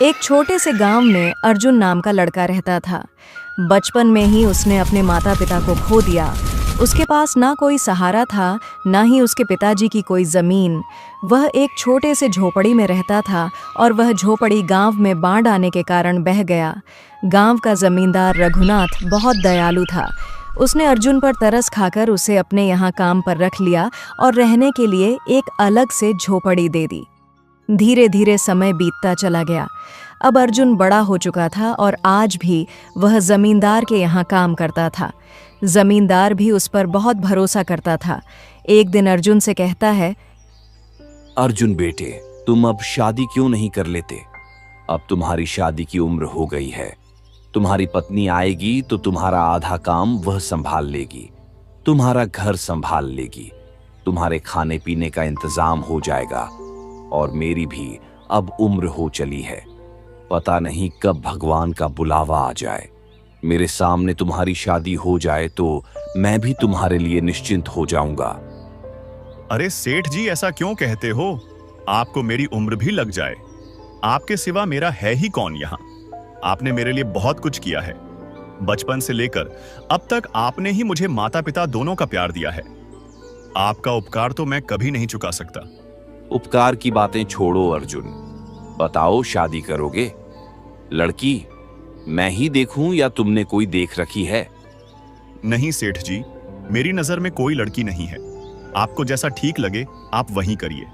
एक छोटे से गांव में अर्जुन नाम का लड़का रहता था। बचपन में ही उसने अपने माता पिता को खो दिया। उसके पास ना कोई सहारा था, ना ही उसके पिताजी की कोई जमीन। वह एक छोटे से झोपड़ी में रहता था और वह झोपड़ी गांव में बाढ़ आने के कारण बह गया। गांव का जमींदार रघुनाथ बहुत दयालु था। उसने अर्जुन पर तरस खाकर उसे अपने यहाँ काम पर रख लिया और रहने के लिए एक अलग से झोपड़ी दे दी। धीरे धीरे समय बीतता चला गया। अब अर्जुन बड़ा हो चुका था और आज भी वह जमींदार के यहाँ काम करता था। जमींदार भी उस पर बहुत भरोसा करता था। एक दिन अर्जुन से कहता है, अर्जुन बेटे, तुम अब शादी क्यों नहीं कर लेते? अब तुम्हारी शादी की उम्र हो गई है। तुम्हारी पत्नी आएगी तो तुम्हारा आधा काम वह संभाल लेगी, तुम्हारा घर संभाल लेगी, तुम्हारे खाने पीने का इंतजाम हो जाएगा। और मेरी भी अब उम्र हो चली है। पता नहीं कब भगवान का बुलावा आ जाए, मेरे सामने तुम्हारी शादी हो जाए तो मैं भी तुम्हारे लिए निश्चिंत हो जाऊंगा। अरे सेठ जी, ऐसा क्यों कहते हो? आपको मेरी उम्र भी लग जाए, आपके सिवा मेरा है ही कौन यहाँ? आपने मेरे लिए बहुत कुछ किया है। बचपन से लेकर अब तक आपने ही मुझे माता पिता दोनों का प्यार दिया है। आपका उपकार तो मैं कभी नहीं चुका सकता। उपकार की बातें छोड़ो अर्जुन, बताओ शादी करोगे? लड़की मैं ही देखूं या तुमने कोई देख रखी है? नहीं सेठ जी, मेरी नजर में कोई लड़की नहीं है। आपको जैसा ठीक लगे आप वही करिए।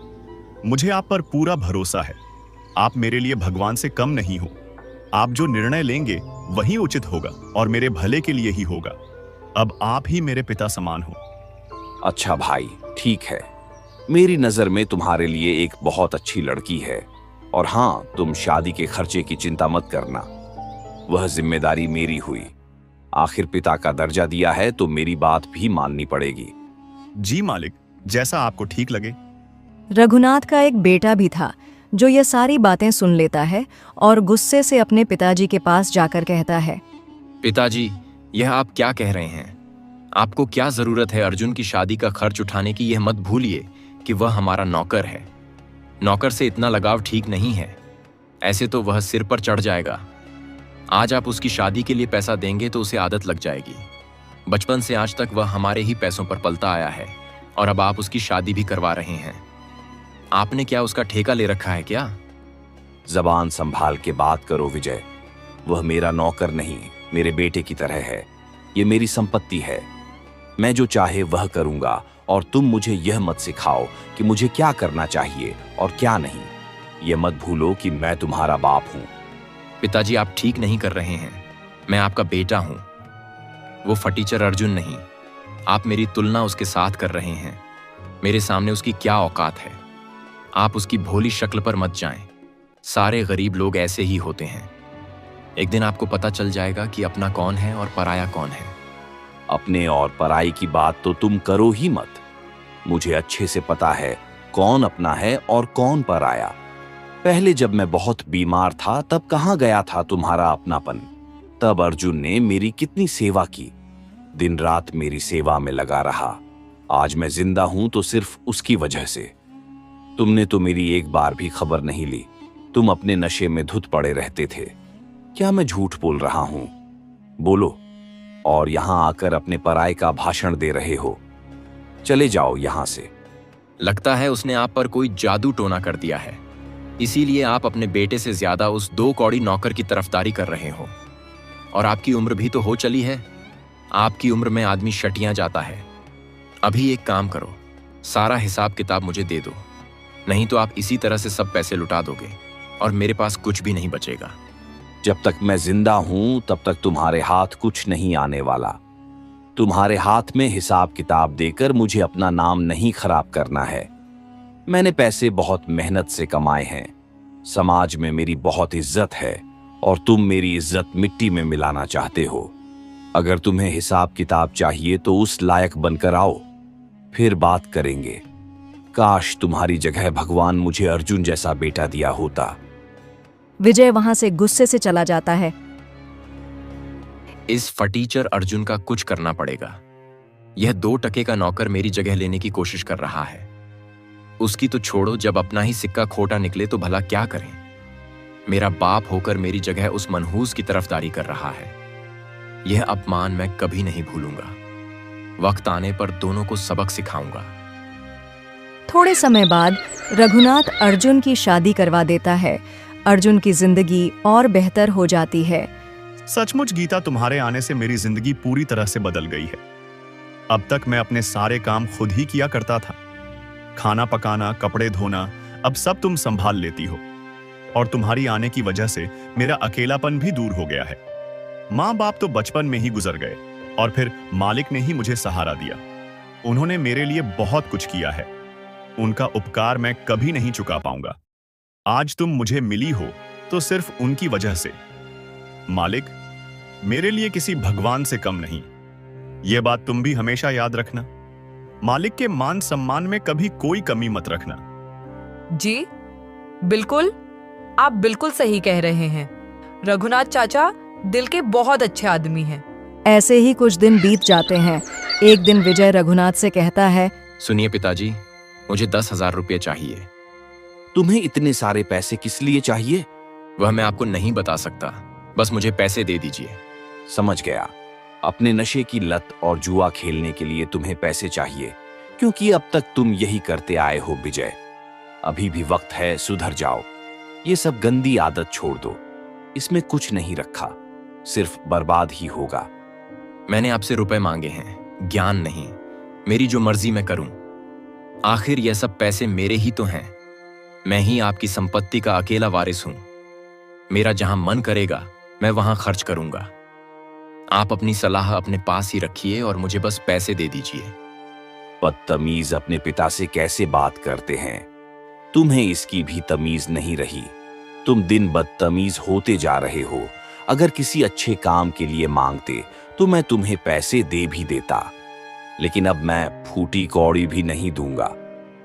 मुझे आप पर पूरा भरोसा है। आप मेरे लिए भगवान से कम नहीं हो। आप जो निर्णय लेंगे वही उचित होगा और मेरे भले के लिए ही होगा। अब आप ही मेरे पिता समान हो। अच्छा भाई, ठीक है। मेरी नजर में तुम्हारे लिए एक बहुत अच्छी लड़की है। और हाँ, तुम शादी के खर्चे की चिंता मत करना, वह जिम्मेदारी मेरी हुई। आखिर पिता का दर्जा दिया है तो मेरी बात भी माननी पड़ेगी। जी मालिक, जैसा आपको ठीक लगे। रघुनाथ का एक बेटा भी था जो ये सारी बातें सुन लेता है और गुस्से से अपने पिताजी के पास जाकर कहता है, पिताजी, यह आप क्या कह रहे हैं? आपको क्या जरूरत है अर्जुन की शादी का खर्च उठाने की? यह मत भूलिए कि वह हमारा नौकर है। नौकर से इतना लगाव ठीक नहीं है, ऐसे तो वह सिर पर चढ़ जाएगा। आज आप उसकी शादी के लिए पैसा देंगे तो उसे आदत लग जाएगी। बचपन से आज तक वह हमारे ही पैसों पर पलता आया है और अब आप उसकी शादी भी करवा रहे हैं। आपने क्या उसका ठेका ले रखा है क्या? जबान संभाल के बात करो विजय। वह मेरा नौकर नहीं, मेरे बेटे की तरह है। ये मेरी संपत्ति है। मैं जो चाहे वह करूंगा और तुम मुझे यह मत सिखाओ कि मुझे क्या करना चाहिए और क्या नहीं। यह मत भूलो कि मैं तुम्हारा बाप हूं। पिताजी, आप ठीक नहीं कर रहे हैं। मैं आपका बेटा हूं, वो फटीचर अर्जुन नहीं। आप मेरी तुलना उसके साथ कर रहे हैं। मेरे सामने उसकी क्या औकात है? आप उसकी भोली शक्ल पर मत जाएं। सारे गरीब लोग ऐसे ही होते हैं। एक दिन आपको पता चल जाएगा कि अपना कौन है और पराया कौन है। अपने और पराई की बात तो तुम करो ही मत। मुझे अच्छे से पता है कौन अपना है और कौन पराया। पहले जब मैं बहुत बीमार था तब कहाँ गया था तुम्हारा अपनापन? तब अर्जुन ने मेरी कितनी सेवा की, दिन रात मेरी सेवा में लगा रहा। आज मैं जिंदा हूं तो सिर्फ उसकी वजह से। तुमने तो मेरी एक बार भी खबर नहीं ली। तुम अपने नशे में धुत पड़े रहते थे। क्या मैं झूठ बोल रहा हूं? बोलो। और यहां आकर अपने पराये का भाषण दे रहे हो। चले जाओ यहां से। लगता है उसने आप पर कोई जादू टोना कर दिया है, इसीलिए आप अपने बेटे से ज्यादा उस 2 कौड़ी नौकर की तरफदारी कर रहे हो। और आपकी उम्र भी तो हो चली है। आपकी उम्र में आदमी शटियां जाता है। अभी एक काम करो, सारा हिसाब किताब मुझे दे दो, नहीं तो आप इसी तरह से सब पैसे लुटा दोगे और मेरे पास कुछ भी नहीं बचेगा। जब तक मैं जिंदा हूं तब तक तुम्हारे हाथ कुछ नहीं आने वाला। तुम्हारे हाथ में हिसाब किताब देकर मुझे अपना नाम नहीं खराब करना है। मैंने पैसे बहुत मेहनत से कमाए हैं। समाज में मेरी बहुत इज्जत है और तुम मेरी इज्जत मिट्टी में मिलाना चाहते हो। अगर तुम्हें हिसाब किताब चाहिए तो उस लायक बनकर आओ, फिर बात करेंगे। काश तुम्हारी जगह भगवान मुझे अर्जुन जैसा बेटा दिया होता। विजय वहां से गुस्से से चला जाता है। इस फटीचर अर्जुन का कुछ करना पड़ेगा। यह 2 टके का नौकर मेरी जगह लेने की कोशिश कर रहा है। उसकी तो छोड़ो, जब अपना ही सिक्का खोटा निकले तो भला क्या करें। मेरा बाप होकर मेरी जगह उस मनहूस की तरफदारी कर रहा है। यह अपमान मैं कभी नहीं भूलूंगा। वक्त आने पर दोनों को सबक सिखाऊंगा। थोड़े समय बाद रघुनाथ अर्जुन की शादी करवा देता है। अर्जुन की जिंदगी और बेहतर हो जाती है। सचमुच गीता, तुम्हारे आने से मेरी जिंदगी पूरी तरह से बदल गई है। अब तक मैं अपने सारे काम खुद ही किया करता था। खाना पकाना, कपड़े धोना, अब सब तुम संभाल लेती हो। और तुम्हारी आने की वजह से मेरा अकेलापन भी दूर हो गया है। माँ बाप तो बचपन में ही गुजर गए और फिर मालिक ने ही मुझे सहारा दिया। उन्होंने मेरे लिए बहुत कुछ किया है। उनका उपकार मैं कभी नहीं चुका पाऊंगा। आज तुम मुझे मिली हो तो सिर्फ उनकी वजह से। मालिक मेरे लिए किसी भगवान से कम नहीं। यह बात तुम भी हमेशा याद रखना। मालिक के मान सम्मान में कभी कोई कमी मत रखना। जी बिल्कुल, आप बिल्कुल सही कह रहे हैं। रघुनाथ चाचा दिल के बहुत अच्छे आदमी हैं। ऐसे ही कुछ दिन बीत जाते हैं। एक दिन विजय रघुनाथ से कहता है, सुनिए पिताजी, मुझे 10,000 रुपये चाहिए। तुम्हें इतने सारे पैसे किस लिए चाहिए? वह मैं आपको नहीं बता सकता, बस मुझे पैसे दे दीजिए। समझ गया। अपने नशे की लत और जुआ खेलने के लिए तुम्हें पैसे चाहिए, क्योंकि अब तक तुम यही करते आए हो विजय। अभी भी वक्त है, सुधर जाओ। ये सब गंदी आदत छोड़ दो। इसमें कुछ नहीं रखा, सिर्फ बर्बाद ही होगा। मैंने आपसे रुपए मांगे हैं, ज्ञान नहीं। मेरी जो मर्जी मैं करूं। आखिर यह सब पैसे मेरे ही तो हैं। मैं ही आपकी संपत्ति का अकेला वारिस हूं। मेरा जहां मन करेगा मैं वहां खर्च करूंगा। आप अपनी सलाह अपने पास ही रखिए और मुझे बस पैसे दे दीजिए। बदतमीज अपने पिता से कैसे बात करते हैं। तुम्हें इसकी भी तमीज नहीं रही। तुम दिन बदतमीज होते जा रहे हो। अगर किसी अच्छे काम के लिए मांगते तो मैं तुम्हें पैसे दे भी देता, लेकिन अब मैं फूटी कौड़ी भी नहीं दूंगा।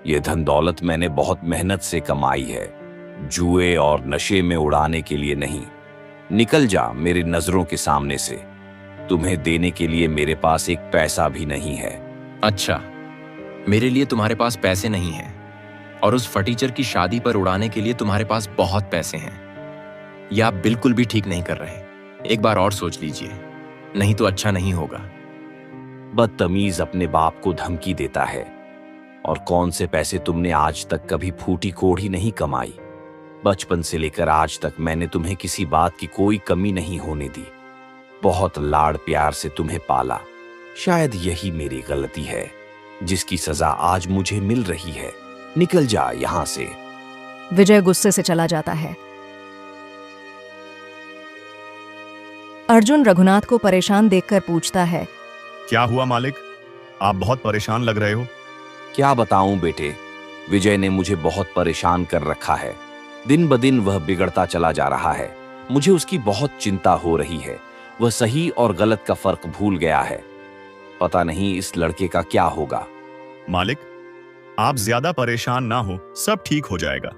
यह धन दौलत मैंने बहुत मेहनत से कमाई है, जुए और नशे में उड़ाने के लिए नहीं। निकल जा मेरी नजरों के सामने से। तुम्हें देने के लिए मेरे पास एक पैसा भी नहीं है। अच्छा, मेरे लिए तुम्हारे पास पैसे नहीं हैं और उस फटीचर की शादी पर उड़ाने के लिए तुम्हारे पास बहुत पैसे हैं। यह आप बिल्कुल भी ठीक नहीं कर रहे। एक बार और सोच लीजिए, नहीं तो अच्छा नहीं होगा। बदतमीज अपने बाप को धमकी देता है। और कौन से पैसे तुमने आज तक कभी फूटी कोढ़ी नहीं कमाई। बचपन से लेकर आज तक मैंने तुम्हें किसी बात की कोई कमी नहीं होने दी। बहुत लाड़ प्यार से तुम्हें पाला। शायद यही मेरी गलती है, जिसकी सजा आज मुझे मिल रही है। निकल जा यहां से। विजय गुस्से से चला जाता है। अर्जुन रघुनाथ को परेशान देखकर पूछता है, क्या हुआ मालिक? आप बहुत परेशान लग रहे हो। क्या बताऊं बेटे, विजय ने मुझे बहुत परेशान कर रखा है। दिन ब दिन वह बिगड़ता चला जा रहा है। मुझे उसकी बहुत चिंता हो रही है। वह सही और गलत का फर्क भूल गया है। पता नहीं इस लड़के का क्या होगा। मालिक, आप ज्यादा परेशान ना हो, सब ठीक हो जाएगा।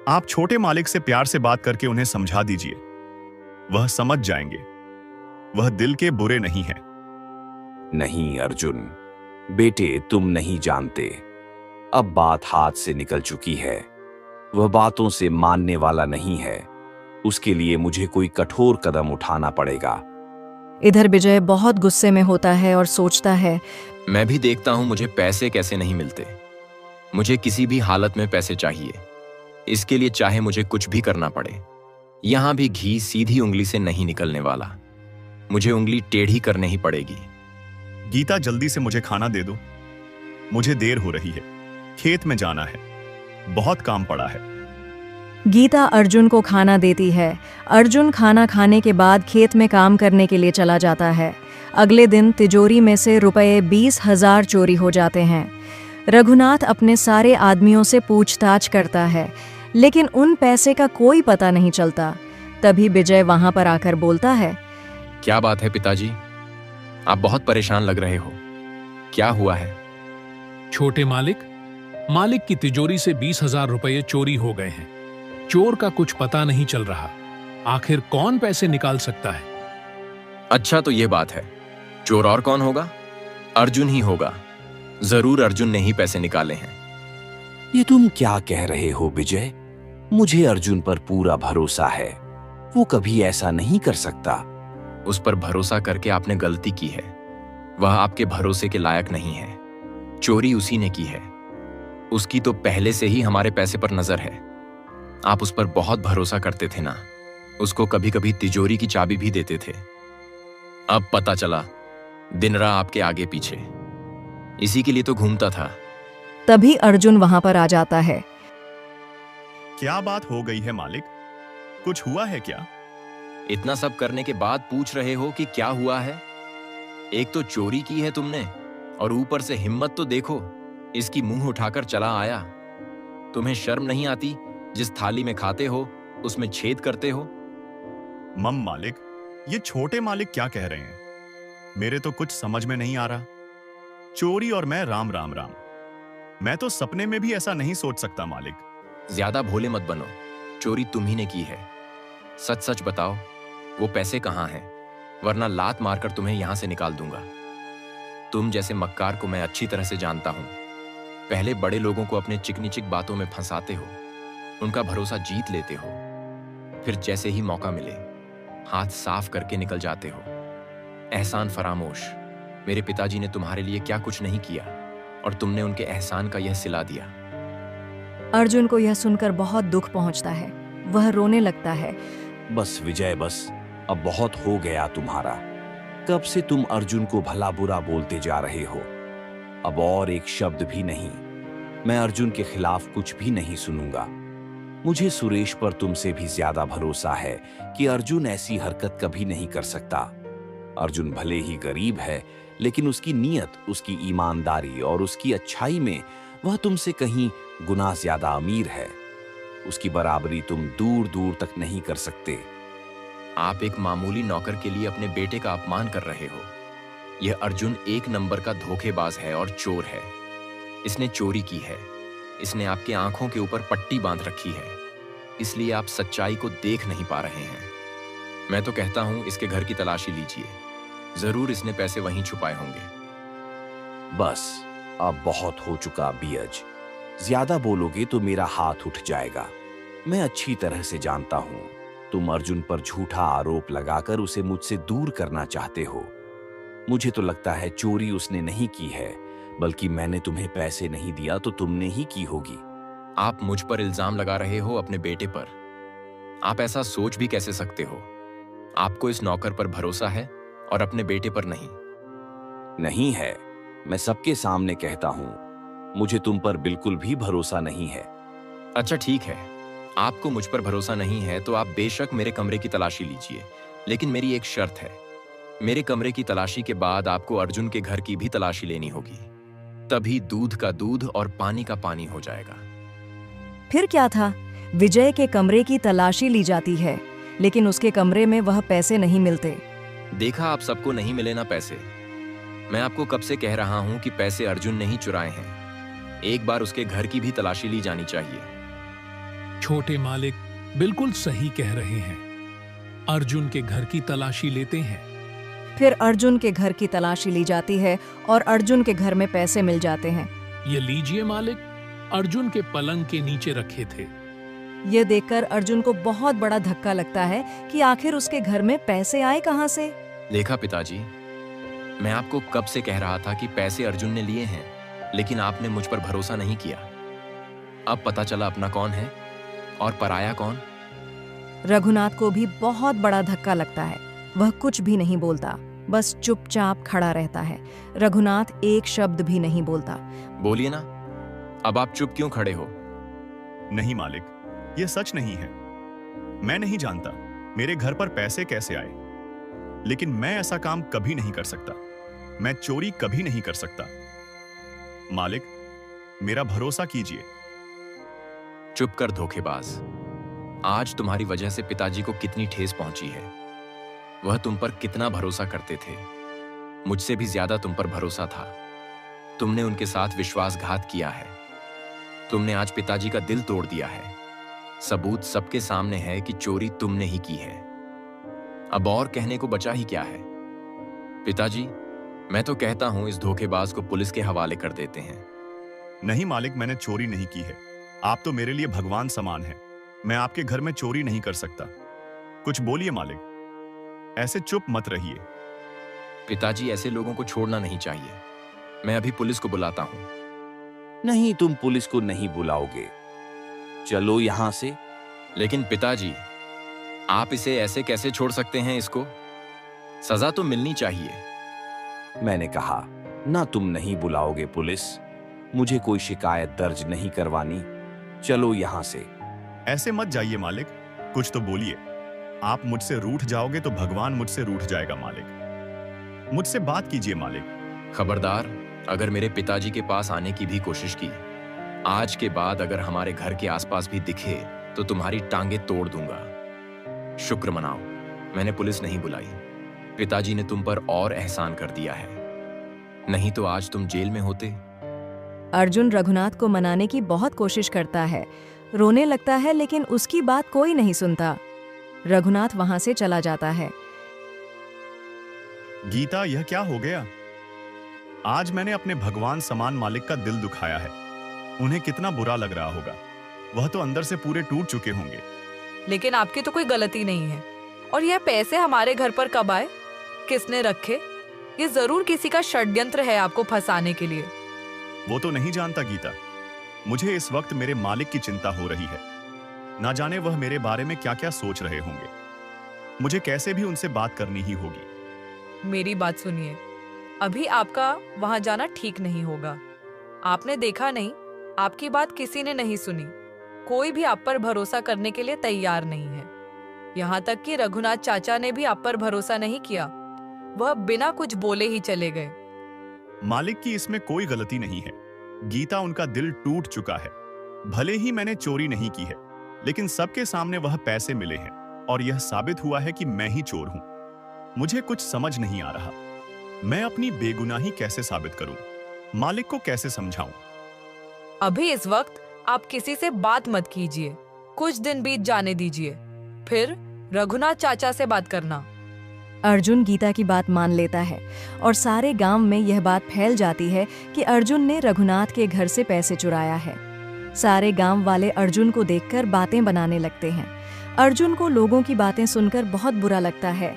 आप छोटे मालिक से प्यार से बात करके उन्हें समझा दीजिए। वह समझ जाएंगे। वह दिल के बुरे नहीं हैं। नहीं अर्जुन बेटे, तुम नहीं जानते। अब बात हाथ से निकल चुकी है। वह बातों से मानने वाला नहीं है। उसके लिए मुझे कोई कठोर कदम उठाना पड़ेगा। इधर विजय बहुत गुस्से में होता है और सोचता है, मैं भी देखता हूं मुझे पैसे कैसे नहीं मिलते। मुझे किसी भी हालत में पैसे चाहिए। इसके लिए चाहे मुझे कुछ भी करना पड़े। यहां भी घी सीधी उंगली से नहीं निकलने वाला। मुझे उंगली टेढ़ी करनी ही पड़ेगी। गीता, जल्दी से मुझे खाना दे दो। मुझे देर हो रही है। खेत में जाना है। बहुत काम पड़ा है। गीता अर्जुन को खाना देती है। अर्जुन खाना खाने के बाद खेत में काम करने के लिए चला जाता है। अगले दिन तिजोरी में से रुपए 20,000 चोरी हो जाते हैं। रघुनाथ अपने सारे आदमियों से पूछताछ करता है, लेकिन उन पैसे का कोई पता नहीं चलता। तभी विजय वहां पर आकर बोलता है, क्या बात है पिताजी? आप बहुत परेशान लग रहे हो। क्या हुआ है? छोटे मालिक, मालिक की तिजोरी से 20,000 रुपये चोरी हो गए हैं। चोर का कुछ पता नहीं चल रहा। आखिर कौन पैसे निकाल सकता है? अच्छा, तो यह बात है। चोर और कौन होगा? अर्जुन ही होगा। जरूर अर्जुन ने ही पैसे निकाले हैं। ये तुम क्या कह रहे हो विजय? मुझे अर्जुन पर पूरा भरोसा है, वो कभी ऐसा नहीं कर सकता। उस पर भरोसा करके आपने गलती की है। वह आपके भरोसे के लायक नहीं है। चोरी उसी ने की है। उसकी तो पहले से ही हमारे पैसे पर नजर है। आप उस पर बहुत भरोसा करते थे ना। उसको कभी कभी तिजोरी की चाबी भी देते थे। अब पता चला दिन रात आपके आगे पीछे। इसी के लिए तो घूमता था। तभी अर्जुन वहां पर आ जाता है। क्या बात हो गई है मालिक? कुछ हुआ है क्या? इतना सब करने के बाद पूछ रहे हो कि क्या हुआ है? एक तो चोरी की है तुमने और ऊपर से हिम्मत तो देखो, इसकी मुंह उठाकर चला आया। तुम्हें शर्म नहीं आती? जिस थाली में खाते हो उसमें छेद करते हो। मालिक, ये छोटे मालिक क्या कह रहे हैं? मेरे तो कुछ समझ में नहीं आ रहा। चोरी और मैं राम राम राम। मैं तो सपने में भी ऐसा नहीं सोच सकता मालिक। ज्यादा भोले मत बनो। चोरी तुम ही ने की है। सच सच बताओ, वो पैसे कहाँ हैं? वरना लात मारकर तुम्हें यहां से निकाल दूंगा। तुम जैसे मक्कार को मैं अच्छी तरह से जानता हूं। पहले बड़े लोगों को अपने चिकनी चिक बातों में फंसाते हो, उनका भरोसा जीत लेते हो, फिर जैसे ही मौका मिले हाथ साफ करके निकल जाते हो। एहसान फरामोश, मेरे पिताजी ने तुम्हारे लिए क्या कुछ नहीं किया और तुमने उनके एहसान का यह सिला दिया। अर्जुन को यह सुनकर बहुत दुख पहुंचता है। वह रोने लगता है। बस विजय, बस अब बहुत हो गया तुम्हारा। कब से तुम अर्जुन को भला बुरा बोलते जा रहे हो? अब और एक शब्द भी नहीं। मैं अर्जुन के खिलाफ कुछ भी नहीं सुनूंगा। मुझे सुरेश पर तुमसे भी ज्यादा भरोसा है कि अर्जुन ऐसी हरकत कभी नहीं कर सकता। अर्जुन भले ही गरीब है, लेकिन उसकी नीयत, उसकी ईमानदारी और उसकी अच्छाई में वह तुमसे कहीं गुना ज्यादा अमीर है। उसकी बराबरी तुम दूर दूर तक नहीं कर सकते। आप एक मामूली नौकर के लिए अपने बेटे का अपमान कर रहे हो। यह अर्जुन एक नंबर का धोखेबाज है और चोर है। इसने चोरी की है। इसने आपके आंखों के ऊपर पट्टी बांध रखी है, इसलिए आप सच्चाई को देख नहीं पा रहे हैं। मैं तो कहता हूं इसके घर की तलाशी लीजिए। जरूर इसने पैसे वहीं छुपाए होंगे। बस अब बहुत हो चुका बीएज। ज्यादा बोलोगे तो मेरा हाथ उठ जाएगा। मैं अच्छी तरह से जानता हूं तुम अर्जुन पर झूठा आरोप लगाकर उसे मुझसे दूर करना चाहते हो। मुझे तो लगता है चोरी उसने नहीं की है, बल्कि मैंने तुम्हें पैसे नहीं दिया तो तुमने ही की होगी। आप मुझ पर इल्जाम लगा रहे हो अपने बेटे पर। आप ऐसा सोच भी कैसे सकते हो? आपको इस नौकर पर भरोसा है और अपने बेटे पर नहीं। नहीं है, मैं सबके सामने कहता हूं, मुझे तुम पर बिल्कुल भी भरोसा नहीं है। अच्छा ठीक है, आपको मुझ पर भरोसा नहीं है तो आप बेशक मेरे कमरे की तलाशी लीजिए, लेकिन मेरी एक शर्त है। मेरे कमरे की तलाशी के बाद आपको अर्जुन के घर की भी तलाशी लेनी होगी। तभी दूध का दूध और पानी का पानी हो जाएगा। फिर क्या था? विजय के कमरे की तलाशी ली जाती है, लेकिन उसके कमरे में वह पैसे नहीं मिलते। देखा, आप सबको नहीं मिले ना पैसे। मैं आपको कब से कह रहा हूं कि पैसे अर्जुन ने ही चुराए हैं। एक बार उसके घर की भी तलाशी ली जानी चाहिए। छोटे मालिक बिल्कुल सही कह रहे हैं। अर्जुन के घर की तलाशी लेते हैं। फिर अर्जुन के घर की तलाशी ली जाती है और अर्जुन के घर में पैसे मिल जाते हैं। ये लीजिए मालिक, अर्जुन के पलंग के नीचे रखे थे। ये देखकर अर्जुन को बहुत बड़ा धक्का लगता है कि आखिर उसके घर में पैसे आए कहां से। देखा पिताजी, मैं आपको कब से कह रहा था कि पैसे अर्जुन ने लिए हैं, लेकिन आपने मुझ पर भरोसा नहीं किया। अब पता चला अपना कौन है और पराया कौन। रघुनाथ को भी बहुत बड़ा धक्का लगता है। वह कुछ भी नहीं बोलता, बस चुपचाप खड़ा रहता है। रघुनाथ एक शब्द भी नहीं बोलता। बोलिए ना, अब आप चुप क्यों खड़े हो? नहीं मालिक, यह सच नहीं है। मैं नहीं जानता मेरे घर पर पैसे कैसे आए, लेकिन मैं ऐसा काम कभी नहीं कर सकता। मैं चोरी कभी नहीं कर सकता। मालिक, मेरा भरोसा कीजिए। चुप कर धोखेबाज। आज तुम्हारी वजह से पिताजी को कितनी ठेस पहुंची है। वह तुम पर कितना भरोसा करते थे। मुझसे भी ज्यादा तुम पर भरोसा था। तुमने उनके साथ विश्वासघात किया है। तुमने आज पिताजी का दिल तोड़ दिया है। सबूत सबके सामने है कि चोरी तुमने ही की है। अब और कहने को बचा ही क्या है? पिताजी, मैं तो कहता हूं इस धोखेबाज को पुलिस के हवाले कर देते हैं। नहीं मालिक, मैंने चोरी नहीं की है। आप तो मेरे लिए भगवान समान हैं। मैं आपके घर में चोरी नहीं कर सकता। कुछ बोलिए मालिक, ऐसे चुप मत रहिए। पिताजी, ऐसे लोगों को छोड़ना नहीं चाहिए। मैं अभी पुलिस को बुलाता हूँ। नहीं, तुम पुलिस को नहीं बुलाओगे। चलो यहां से। लेकिन पिताजी, आप इसे ऐसे कैसे छोड़ सकते हैं? इसको सजा तो मिलनी चाहिए। मैंने कहा ना, तुम नहीं बुलाओगे पुलिस। मुझे कोई शिकायत दर्ज नहीं करवानी। चलो यहां से। ऐसे मत जाइए मालिक, कुछ तो बोलिए। आप मुझसे रूठ जाओगे तो भगवान मुझसे रूठ जाएगा मालिक। मुझसे बात कीजिए मालिक। खबरदार, अगर मेरे पिताजी के पास आने की भी कोशिश की, आज के बाद अगर हमारे घर के आसपास भी दिखे तो तुम्हारी टांगे तोड़ दूंगा। शुक्र मनाओ, मैंने पुलिस नहीं बुलाई। पिताजी ने तुम पर और एहसान कर दिया है, नहीं तो आज तुम जेल में होते। अर्जुन रघुनाथ को मनाने की बहुत कोशिश करता है, रोने लगता है, लेकिन उसकी बात कोई नहीं सुनता। रघुनाथ वहां से चला जाता है। गीता, यह क्या हो गया? आज मैंने अपने भगवान समान मालिक का दिल दुखाया है। उन्हें कितना बुरा लग रहा होगा। वह तो अंदर से पूरे टूट चुके होंगे। लेकिन आपकी तो कोई गलती नहीं है। और यह पैसे हमारे घर पर कब आए? किसने रखे? ये जरूर किसी का षड्यंत्र है आपको फंसाने के लिए। वो तो नहीं जानता गीता। मुझे इस वक्त मेरे मालिक की चिंता हो रही है। ना जाने वह मेरे बारे में क्या क्या सोच रहे होंगे। मुझे कैसे भी उनसे बात करनी ही होगी। मेरी बात सुनिए, अभी आपका वहां जाना ठीक नहीं होगा। आपने देखा नहीं, आपकी बात किसी ने नहीं सुनी। कोई भी आप पर भरोसा करने के लिए तैयार नहीं है। यहाँ तक कि रघुनाथ चाचा ने भी आप पर भरोसा नहीं किया। वह बिना कुछ बोले ही चले गए। मालिक की इसमें कोई गलती नहीं है। गीता, उनका दिल टूट चुका है। भले ही मैंने चोरी नहीं की है, लेकिन सबके सामने वह पैसे मिले हैं और यह साबित हुआ है कि मैं ही चोर हूं। मुझे कुछ समझ नहीं आ रहा। मैं अपनी बेगुनाही कैसे साबित करूं? मालिक को कैसे समझाऊं? अभी इस वक्त आप किसी से बात मत कीजिए। कुछ दिन बीत जाने दीजिए, फिर रघुनाथ चाचा से बात करना। अर्जुन गीता की बात मान लेता है और सारे गांव में यह बात फैल जाती है कि अर्जुन ने रघुनाथ के घर से पैसे चुराया है। सारे गांव वाले अर्जुन को देखकर बातें बनाने लगते हैं। अर्जुन को लोगों की बातें सुनकर बहुत बुरा लगता है।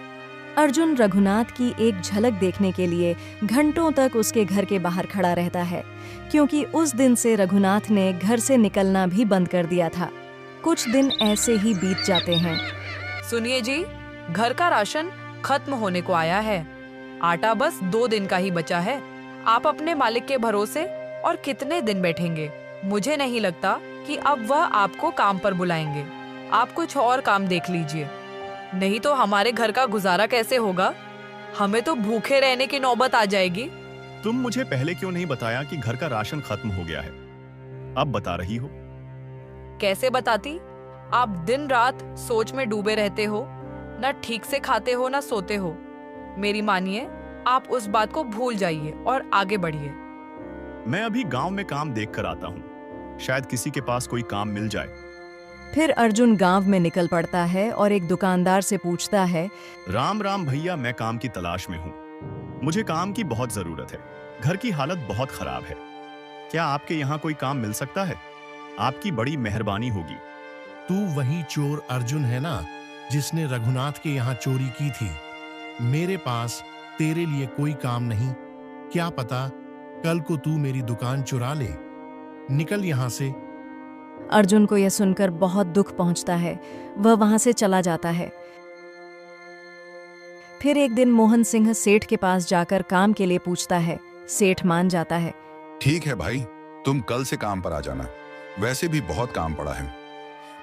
अर्जुन रघुनाथ की एक झलक देखने के लिए घंटों तक उसके घर के बाहर खड़ा रहता है, क्योंकि उस दिन से रघुनाथ ने घर से निकलना भी बंद कर दिया था। कुछ दिन ऐसे ही बीत जाते हैं। सुनिए जी, घर का राशन खत्म होने को आया है। आटा बस 2 दिन का ही बचा है। आप अपने मालिक के भरोसे और कितने दिन बैठेंगे? मुझे नहीं लगता कि अब वह आपको काम पर बुलाएंगे। आप कुछ और काम देख लीजिए, नहीं तो हमारे घर का गुजारा कैसे होगा? हमें तो भूखे रहने की नौबत आ जाएगी। तुम मुझे पहले क्यों नहीं बताया कि घर का राशन खत्म हो गया है? अब बता रही हो। कैसे बताती? आप दिन रात सोच में डूबे रहते हो, ना ठीक से खाते हो ना सोते हो। मेरी मानिए, आप उस बात को भूल जाइए और आगे बढ़िए। मैं अभी गांव में काम देख कर आता हूँ। शायद किसी के पास कोई काम मिल जाए। फिर अर्जुन गांव में निकल पड़ता है और एक दुकानदार से पूछता है, राम राम भैया, मैं काम की तलाश में हूँ। मुझे काम की बहुत जरूरत है। घर की हालत बहुत खराब है। क्या आपके यहाँ कोई काम मिल सकता है? आपकी बड़ी मेहरबानी होगी। तू वही चोर अर्जुन है ना, जिसने रघुनाथ के यहाँ चोरी की थी? मेरे पास तेरे लिए कोई काम नहीं। क्या पता कल को तू मेरी दुकान चुरा ले। निकल यहाँ से। अर्जुन को यह सुनकर बहुत दुख पहुंचता है। वह वहां से चला जाता है। फिर एक दिन मोहन सिंह सेठ के पास जाकर काम के लिए पूछता है। सेठ मान जाता है। ठीक है भाई, तुम कल से काम पर आ जाना। वैसे भी बहुत काम पड़ा है।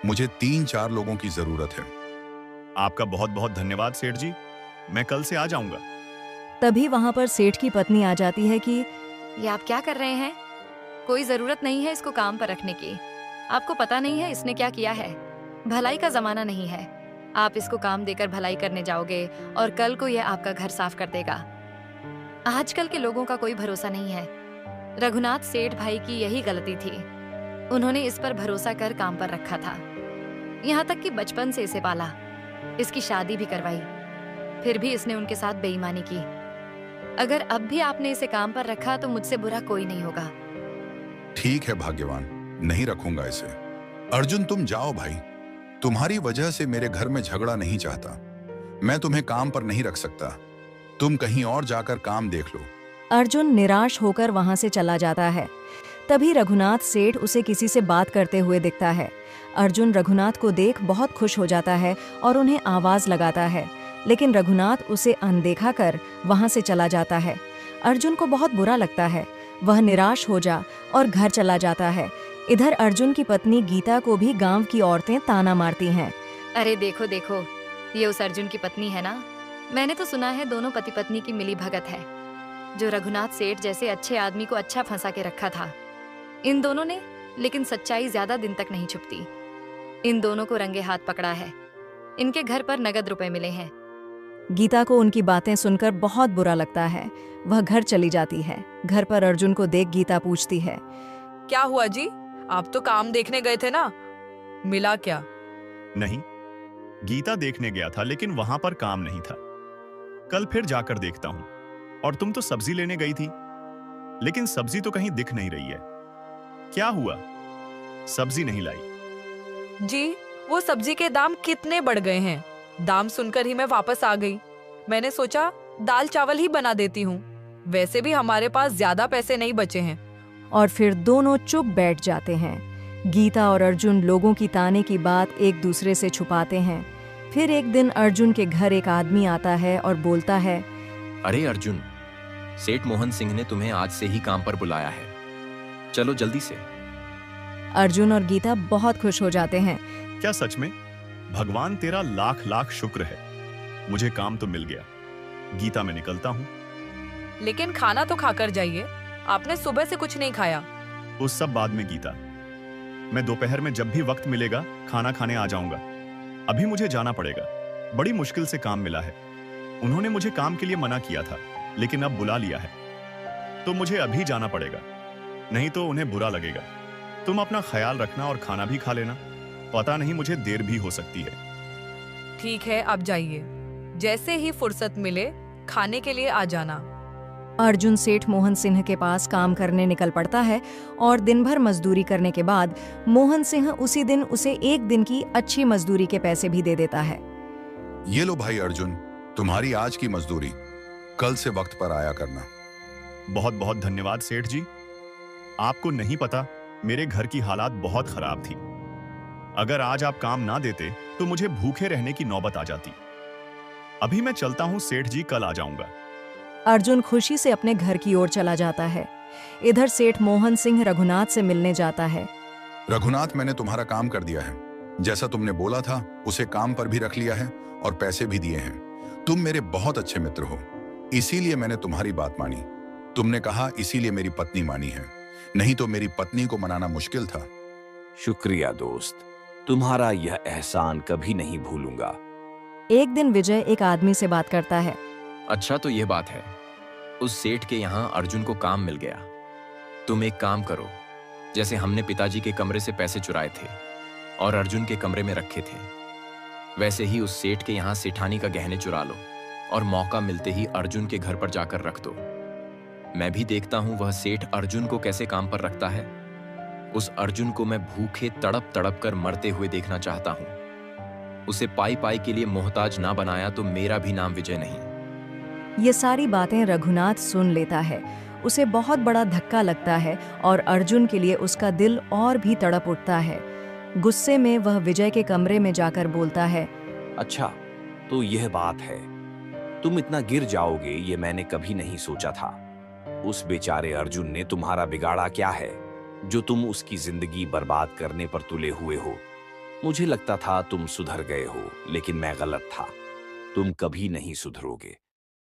मुझे 3-4 लोगों की जरूरत है। आपका बहुत बहुत धन्यवाद सेठ जी। मैं कल से आ जाऊंगा। तभी वहां पर सेठ की पत्नी आ जाती है कि ये आप क्या कर रहे हैं? कोई जरूरत नहीं है इसको काम पर रखने की। आपको पता नहीं है इसने क्या किया है? भलाई का जमाना नहीं है। आप इसको काम देकर भलाई करने जाओगे और कल को यह आपका घर साफ कर देगा। आजकल के लोगों का कोई भरोसा नहीं है। रघुनाथ सेठ भाई की यही गलती थी। उन्होंने इस पर भरोसा कर काम पर रखा था। यहाँ तक कि बचपन से इसे पाला, इसकी शादी भी करवाई, फिर भी इसने उनके साथ बेईमानी की। अगर अब भी आपने इसे काम पर रखा तो मुझसे बुरा कोई नहीं होगा। ठीक है भाग्यवान, नहीं रखूंगा इसे। अर्जुन तुम जाओ भाई, तुम्हारी वजह से मेरे घर में झगड़ा नहीं चाहता। मैं तुम्हें काम पर नहीं रख सकता। तुम कहीं और जाकर काम देख लो। अर्जुन निराश होकर वहां से चला जाता है। तभी रघुनाथ सेठ उसे किसी से बात करते हुए दिखता है। अर्जुन रघुनाथ को देख बहुत खुश हो जाता है और उन्हें आवाज लगाता है, लेकिन रघुनाथ उसे अनदेखा कर वहां से चला जाता है। अर्जुन को बहुत बुरा लगता है। वह निराश हो जा और घर चला जाता है। इधर अर्जुन की पत्नी गीता को भी गांव की औरतें ताना मारती हैं। अरे देखो देखो, ये उस अर्जुन की पत्नी है ना। मैंने तो सुना है दोनों पति पत्नी की मिली भगत है। जो रघुनाथ सेठ जैसे अच्छे आदमी को अच्छा फंसा के रखा था इन दोनों ने, लेकिन सच्चाई ज्यादा दिन तक नहीं छुपती। इन दोनों को रंगे हाथ पकड़ा है। इनके घर पर नगद रुपए मिले हैं। गीता को उनकी बातें सुनकर बहुत बुरा लगता है। वह घर चली जाती है। घर पर अर्जुन को देख गीता पूछती है, क्या हुआ जी? आप तो काम देखने गए थे ना, मिला क्या? नहीं, गीता देखने गया था लेकिन वहां पर काम नहीं था। कल फिर जाकर देखता हूं। और तुम तो सब्जी लेने गई थी, लेकिन सब्जी तो कहीं दिख नहीं रही है। क्या हुआ? सब्जी नहीं लाई? जी, वो सब्जी के दाम कितने बढ़ गए हैं। दाम सुनकर ही मैं वापस आ गई। मैंने सोचा दाल चावल ही बना देती हूँ। वैसे भी हमारे पास ज्यादा पैसे नहीं बचे हैं। और फिर दोनों चुप बैठ जाते हैं। गीता और अर्जुन लोगों की ताने की बात एक दूसरे से छुपाते हैं। फिर एक दिन अर्जुन के घर एक आदमी आता है और बोलता है, अरे अर्जुन, सेठ मोहन सिंह ने तुम्हें आज से ही काम पर बुलाया है। चलो जल्दी से। अर्जुन और गीता बहुत खुश हो जाते हैं। क्या सच में? भगवान तेरा लाख लाख शुक्र है, मुझे काम तो मिल गया। गीता, मैं निकलता हूँ। लेकिन खाना तो खाकर जाइए। आपने सुबह से कुछ नहीं खाया। उस सब बाद में गीता। मैं दोपहर में जब भी वक्त मिलेगा खाना खाने आ जाऊंगा। अभी मुझे जाना पड़ेगा। बड़ी मुश्किल से काम मिला है। उन्होंने मुझे काम के लिए मना किया था, लेकिन अब बुला लिया है, तो मुझे अभी जाना पड़ेगा, नहीं तो उन्हें बुरा लगेगा। तुम अपना ख्याल रखना और खाना भी खा लेना। पता नहीं, मुझे देर भी हो सकती है। ठीक है, आप जाइए। जैसे ही फुर्सत मिले खाने के लिए आ जाना। अर्जुन सेठ मोहन सिंह के पास काम करने निकल पड़ता है और दिन भर मजदूरी करने के बाद मोहन सिंह उसी दिन उसे एक दिन की अच्छी मजदूरी के पैसे भी दे देता है। ये लो भाई अर्जुन, तुम्हारी आज की मजदूरी। कल से वक्त पर आया करना। बहुत बहुत धन्यवाद सेठ जी। आपको नहीं पता, मेरे घर की हालात बहुत खराब थी। अगर आज आप काम ना देते तो मुझे भूखे रहने की नौबत आ जाती। अभी मैं चलता हूँ सेठ जी, कल आ जाऊंगा। अर्जुन खुशी से अपने घर की ओर चला जाता है। इधर सेठ मोहन सिंह रघुनाथ से मिलने जाता है। रघुनाथ, मैंने तुम्हारा काम कर दिया है। जैसा तुमने बोला था उसे काम पर भी रख लिया है और पैसे भी दिए हैं। तुम मेरे बहुत अच्छे मित्र हो, इसीलिए मैंने तुम्हारी बात मानी। तुमने कहा इसीलिए मेरी पत्नी मानी है, नहीं तो मेरी पत्नी को मनाना मुश्किल था। शुक्रिया दोस्त, तुम्हारा यह एहसान कभी नहीं भूलूंगा। एक दिन विजय एक आदमी से बात करता है। अच्छा, तो यह बात है। उस सेठ के यहाँ अर्जुन को काम मिल गया। तुम एक काम करो, जैसे हमने पिताजी के कमरे से पैसे चुराए थे और अर्जुन के कमरे में रखे थे, वैसे ही उस सेठ के यहाँ सेठानी का गहने चुरा लो और मौका मिलते ही अर्जुन के घर पर जाकर रख दो। मैं भी देखता हूं वह सेठ अर्जुन को कैसे काम पर रखता है। उस अर्जुन को मैं भूखे तड़प तड़प कर मरते हुए देखना चाहता हूं। उसे पाई पाई के लिए मोहताज ना बनाया तो मेरा भी नाम विजय नहीं। ये सारी बातें रघुनाथ सुन लेता है। उसे बहुत बड़ा धक्का लगता है और अर्जुन के लिए उसका दिल और भी तड़प उठता है। गुस्से में वह विजय के कमरे में जाकर बोलता है, अच्छा, तो यह बात है। तुम इतना गिर जाओगे ये मैंने कभी नहीं सोचा था। उस बेचारे अर्जुन ने तुम्हारा बिगाड़ा क्या है जो तुम उसकी जिंदगी बर्बाद करने पर तुले हुए हो? मुझे लगता था तुम सुधर गए हो, लेकिन मैं गलत था। तुम कभी नहीं सुधरोगे।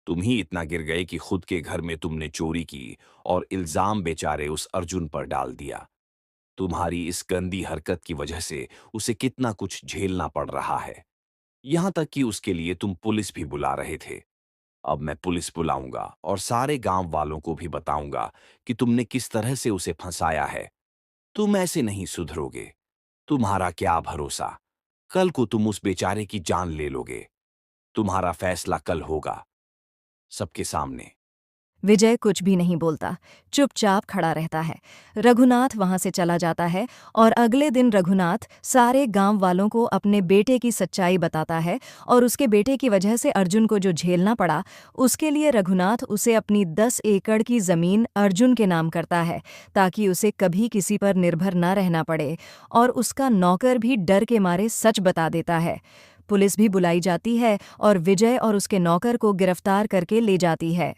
तुम ही इतना गिर गए कि खुद के घर में तुमने चोरी की और इल्जाम बेचारे उस अर्जुन पर डाल दिया। तुम्हारी इस गंदी हरकत की वजह से उसे कितना कुछ झेलना पड़ रहा है, यहां तक कि उसके लिए तुम पुलिस भी बुला रहे थे। अब मैं पुलिस बुलाऊंगा और सारे गांव वालों को भी बताऊंगा कि तुमने किस तरह से उसे फंसाया है। तुम ऐसे नहीं सुधरोगे। तुम्हारा क्या भरोसा, कल को तुम उस बेचारे की जान ले लोगे। तुम्हारा फैसला कल होगा, सबके सामने। विजय कुछ भी नहीं बोलता, चुपचाप खड़ा रहता है। रघुनाथ वहां से चला जाता है और अगले दिन रघुनाथ सारे गांव वालों को अपने बेटे की सच्चाई बताता है और उसके बेटे की वजह से अर्जुन को जो झेलना पड़ा, उसके लिए रघुनाथ उसे अपनी 10 एकड़ की जमीन अर्जुन के नाम करता है ताकि उसे कभी किसी पर निर्भर न रहना पड़े, और उसका नौकर भी डर के मारे सच बता देता है। पुलिस भी बुलाई जाती है और विजय और उसके नौकर को गिरफ्तार करके ले जाती है।